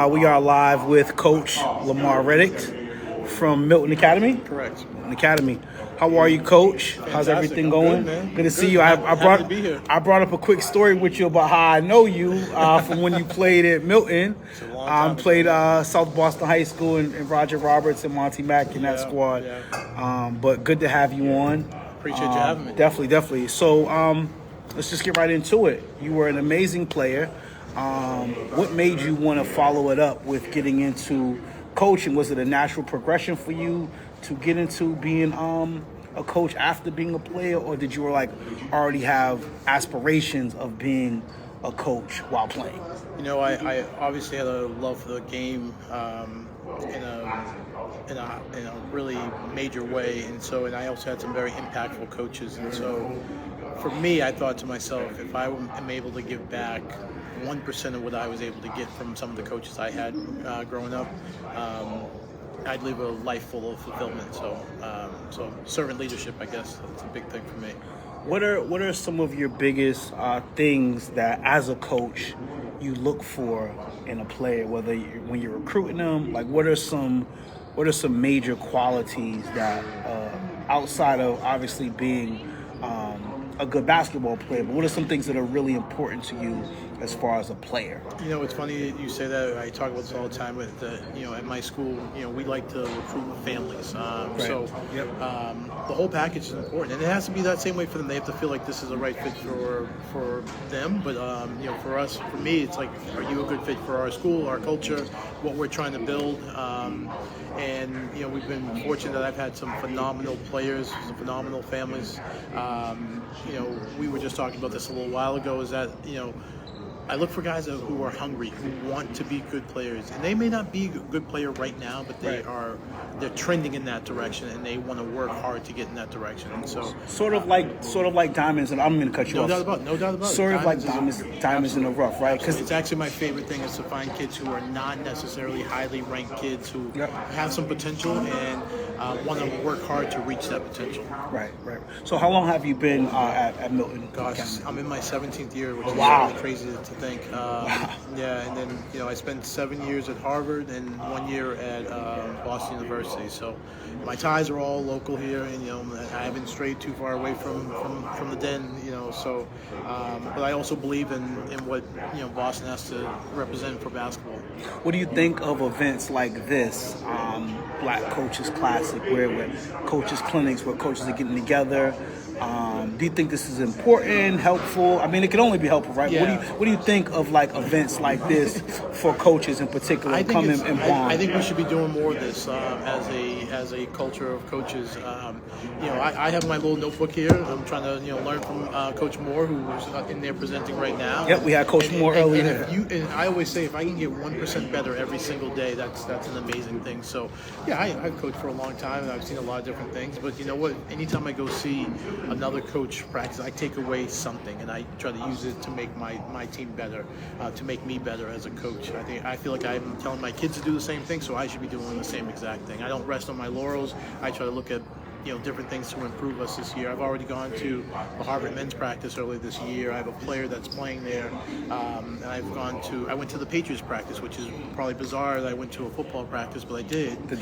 We are live with Coach Lamar Reddicks from Milton Academy. Correct. Milton Academy. How are you, Coach? Fantastic. How's everything I'm going? good, man. Good to see Good. you. Happy to be here. I brought up a quick story with you about how I know you from when you played at Milton. It's a long time Played ago. South Boston High School and Roger Roberts and Monty Mack in that squad. Yeah. But good to have you on. Appreciate you having me. Definitely. So let's just get right into it. You were an amazing player. What made you want to follow it up with getting into coaching? Was it a natural progression for you to get into being a coach after being a player, or did you already have aspirations of being a coach while playing? You know, I obviously had a love for the game in a really major way, and I also had some very impactful coaches, and so for me, I thought to myself, if I am able to give back 1% of what I was able to get from some of the coaches I had growing up, I'd live a life full of fulfillment. So servant leadership, I guess, that's a big thing for me. What are some of your biggest things that, as a coach, you look for in a player? When you're recruiting them, what are some major qualities that, outside of obviously being a good basketball player, but what are some things that are really important to you as far as a player? You know, it's funny you say that. I talk about this all the time with, at my school, we like to recruit families. Right. So the whole package is important. And it has to be that same way for them. They have to feel like this is a right fit for them. But, for me, it's like, are you a good fit for our school, our culture, what we're trying to build? We've been fortunate that I've had some phenomenal players, some phenomenal families. We were just talking about this a little while ago, is that, I look for guys who are hungry, who want to be good players, and they may not be a good player right now, but they're trending in that direction, and they want to work hard to get in that direction. And so, sort of like diamonds, and I'm going to cut you off. No doubt about it. Sort of like diamonds in the rough, right? Because it's actually my favorite thing is to find kids who are not necessarily highly ranked kids who have some potential and want to work hard to reach that potential. Right. So how long have you been at Milton? Gosh, I'm in my 17th year, which is Wow. really crazy to think. Yeah, and then I spent 7 years at Harvard and 1 year at Boston University. So my ties are all local here, and I haven't strayed too far away from the den. But I also believe in what Boston has to represent for basketball. What do you think of events like this, Black Coaches Classic, where coaches clinics, where coaches are getting together? Do you think this is important, helpful? I mean, it can only be helpful, right? Yeah. What do you think of events like this for coaches in particular? I think we should be doing more of this as a culture of coaches. I have my little notebook here. I'm trying to learn from Coach Moore, who's in there presenting right now. Yep, we had Coach Moore earlier. And I always say, if I can get 1% better every single day, that's an amazing thing. So I've coached for a long time, and I've seen a lot of different things. But you know what? Anytime I go see another coach practice, I take away something, and I try to use it to make my team better, to make me better as a coach. I feel like I'm telling my kids to do the same thing, so I should be doing the same exact thing. I don't rest on my laurels. I try to look at different things to improve us this year. I've already gone to the Harvard men's practice earlier this year. I have a player that's playing there, and I went to the Patriots practice, which is probably bizarre that I went to a football practice, but I did. The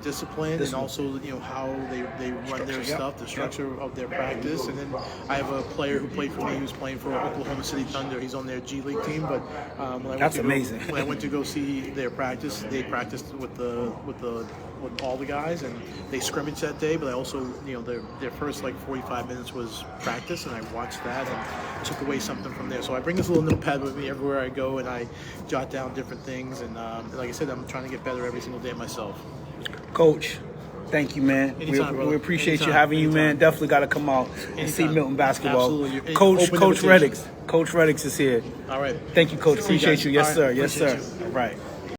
discipline, and also how they run their stuff, the structure of their practice. And then I have a player who played for me who's playing for Oklahoma City Thunder. He's on their G League team, but amazing. When I went to go see their practice, they practiced with all the guys, and they scrimmaged that day. But I also, their first 45 minutes was practice, and I watched that and took away something from there. So I bring this little notepad with me everywhere I go, and I jot down different things. And like I said, I'm trying to get better every single day myself. Coach, thank you, man. We appreciate you having you, man. Definitely got to come out and see Milton basketball. Absolutely. Coach Reddicks. Coach Reddicks is here. All right. Thank you, Coach. Appreciate you. Yes, sir. Yes, sir. You. All right.